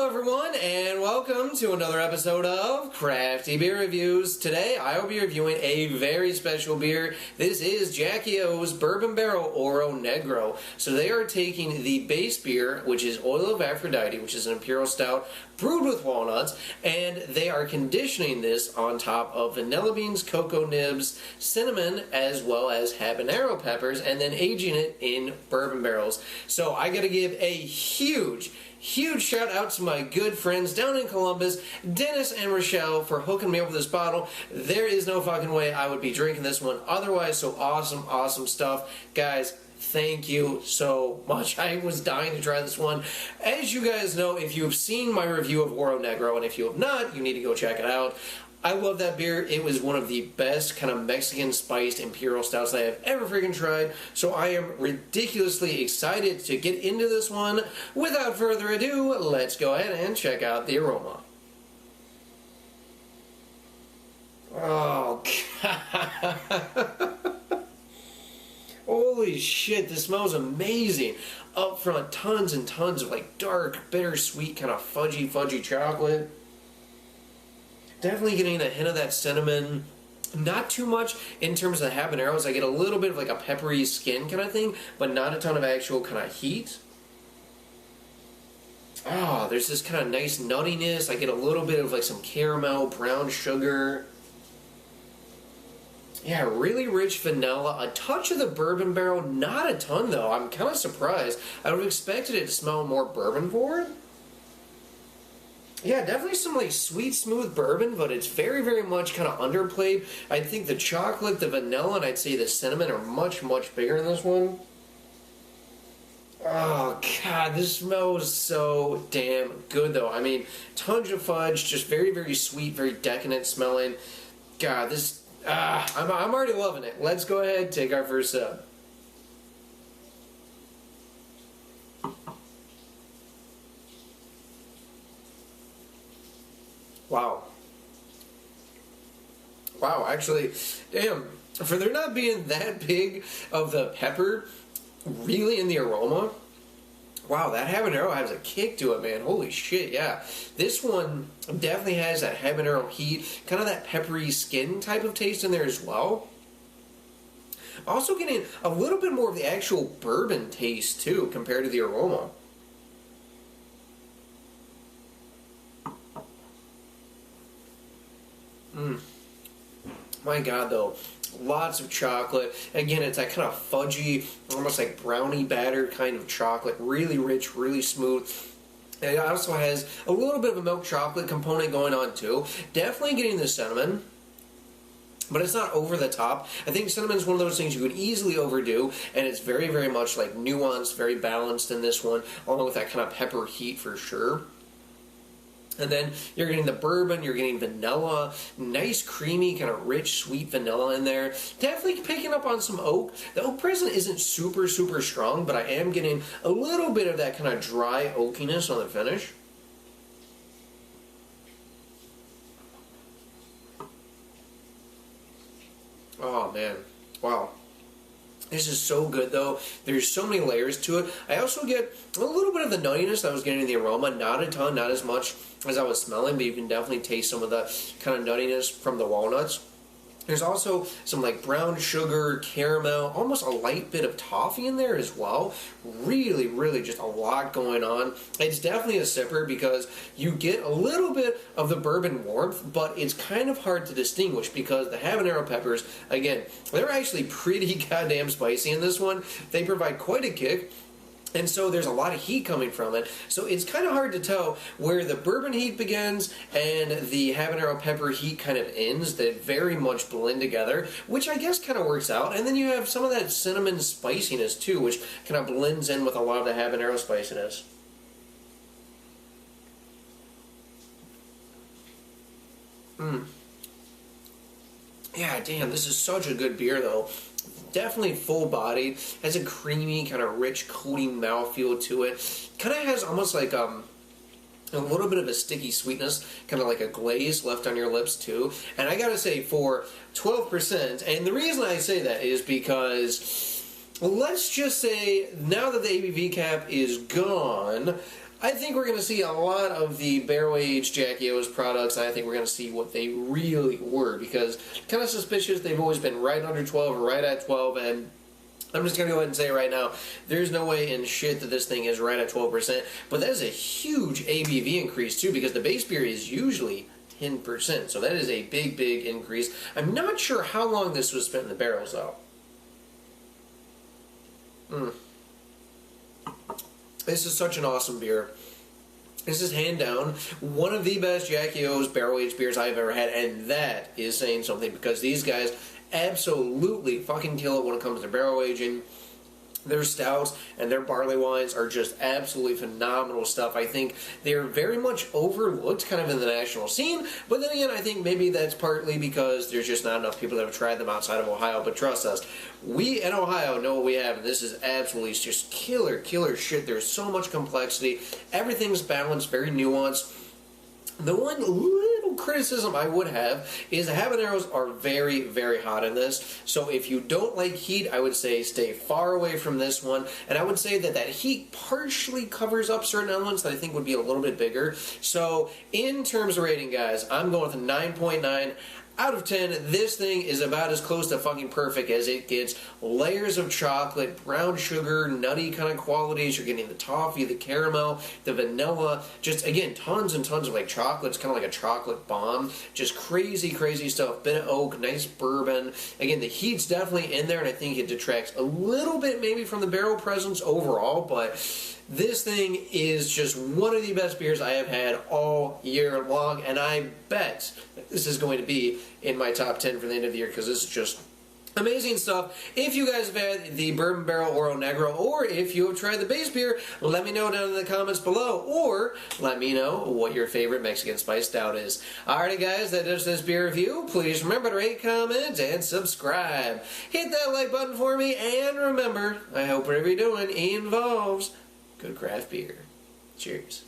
everyone, and welcome to another episode of Crafty Beer Reviews. Today, I will be reviewing a very special beer. This is Jackie O's Bourbon Barrel Oro Negro. So they are taking the base beer, which is Oil of Aphrodite, which is an Imperial Stout brewed with walnuts, and they are conditioning this on top of vanilla beans, cocoa nibs, cinnamon, as well as habanero peppers, and then aging it in bourbon barrels. So I gotta give a huge shout out to my good friends down in Columbus, Dennis and Rochelle, for hooking me up with this bottle. There is no fucking way I would be drinking this one otherwise. So awesome stuff. Guys, thank you so much. I was dying to try this one. As you guys know, if you have seen my review of Oro Negro, and if you have not, you need to go check it out. I love that beer. It was one of the best kind of Mexican spiced Imperial Stouts that I have ever freaking tried. So I am ridiculously excited to get into this one. Without further ado, let's go ahead and check out the aroma. Oh, God. Holy shit, this smells amazing. Up front, tons and tons of like dark, bittersweet, kind of fudgy chocolate. Definitely getting a hint of that cinnamon. Not too much in terms of the habaneros. I get a little bit of like a peppery skin kind of thing, but not a ton of actual kind of heat. Oh, there's this kind of nice nuttiness. I get a little bit of like some caramel, brown sugar. Yeah, really rich vanilla. A touch of the bourbon barrel. Not a ton though. I'm kind of surprised. I would have expected it to smell more bourbon forward. Yeah, definitely some like sweet, smooth bourbon, but it's very much kind of underplayed. I think the chocolate, the vanilla, and I'd say the cinnamon are much bigger in this one. Oh, God, this smells so damn good, though. I mean, tons of fudge, just very sweet, very decadent smelling. God, this, I'm already loving it. Let's go ahead and take our first sip. Wow, actually, damn, for there not being that big of the pepper really in the aroma, wow, that habanero has a kick to it, man. Holy shit, yeah. This one definitely has that habanero heat, kind of that peppery skin type of taste in there as well. Also getting a little bit more of the actual bourbon taste, too, compared to the aroma. My God, though, lots of chocolate. Again, it's that kind of fudgy, almost like brownie batter kind of chocolate. Really rich, really smooth. And it also has a little bit of a milk chocolate component going on, too. Definitely getting the cinnamon, but it's not over the top. I think cinnamon is one of those things you could easily overdo, and it's very much like nuanced, very balanced in this one, along with that kind of pepper heat for sure. And then you're getting the bourbon, you're getting vanilla, nice creamy, kind of rich, sweet vanilla in there. Definitely picking up on some oak. The oak present isn't super strong, but I am getting a little bit of that kind of dry oakiness on the finish. Oh man, wow. This is so good, though. There's so many layers to it. I also get a little bit of the nuttiness that I was getting in the aroma. Not a ton, not as much as I was smelling, but you can definitely taste some of the kind of nuttiness from the walnuts. There's also some like brown sugar, caramel, almost a light bit of toffee in there as well. Really just a lot going on. It's definitely a sipper because you get a little bit of the bourbon warmth, but it's kind of hard to distinguish because the habanero peppers, again, they're actually pretty goddamn spicy in this one. They provide quite a kick. And so there's a lot of heat coming from it. So it's kind of hard to tell where the bourbon heat begins and the habanero pepper heat kind of ends. They very much blend together, which I guess kind of works out. And then you have some of that cinnamon spiciness too, which kind of blends in with a lot of the habanero spiciness. Yeah, damn, this is such a good beer though. Definitely full-bodied, has a creamy, kind of rich, coating mouthfeel to it. Kind of has almost like a little bit of a sticky sweetness, kind of like a glaze left on your lips too. And I gotta say, for 12%, and the reason I say that is because, let's just say, now that the ABV cap is gone, I think we're going to see a lot of the barrel-aged Jackie O's products, and I think we're going to see what they really were, because kind of suspicious they've always been right under 12 or right at 12, and I'm just going to go ahead and say right now, there's no way in shit that this thing is right at 12%, but that is a huge ABV increase too, because the base beer is usually 10%, so that is a big, big increase. I'm not sure how long this was spent in the barrels, though. This is such an awesome beer. This is hand down one of the best Jackie O's barrel-aged beers I've ever had, and that is saying something, because these guys absolutely fucking kill it when it comes to barrel aging. Their stouts and their barley wines are just absolutely phenomenal stuff. I think they're very much overlooked kind of in the national scene, but then again, I think maybe that's partly because there's just not enough people that have tried them outside of Ohio, but trust us, we in Ohio know what we have, and this is absolutely just killer shit. There's so much complexity. Everything's balanced, very nuanced. The one little criticism I would have is the habaneros are very, very hot in this. So if you don't like heat, I would say stay far away from this one. And I would say that that heat partially covers up certain elements that I think would be a little bit bigger. So in terms of rating, guys, I'm going with a 9.9. Out of 10, this thing is about as close to fucking perfect as it gets. Layers of chocolate, brown sugar, nutty kind of qualities. You're getting the toffee, the caramel, the vanilla. Just, again, tons and tons of like chocolate. It's kind of like a chocolate bomb. Just crazy, crazy stuff. Bit of oak, nice bourbon. Again, the heat's definitely in there, and I think it detracts a little bit maybe from the barrel presence overall, but this thing is just one of the best beers I have had all year long, and I bet this is going to be in my top 10 for the end of the year, because this is just amazing stuff. If you guys have had the Bourbon Barrel Oro Negro, or if you have tried the base beer, let me know down in the comments below, or let me know what your favorite Mexican Spice Stout is. Alrighty guys, that does this beer review. Please remember to rate, comment, and subscribe. Hit that like button for me, and remember, I hope whatever you're doing involves good craft beer. Cheers.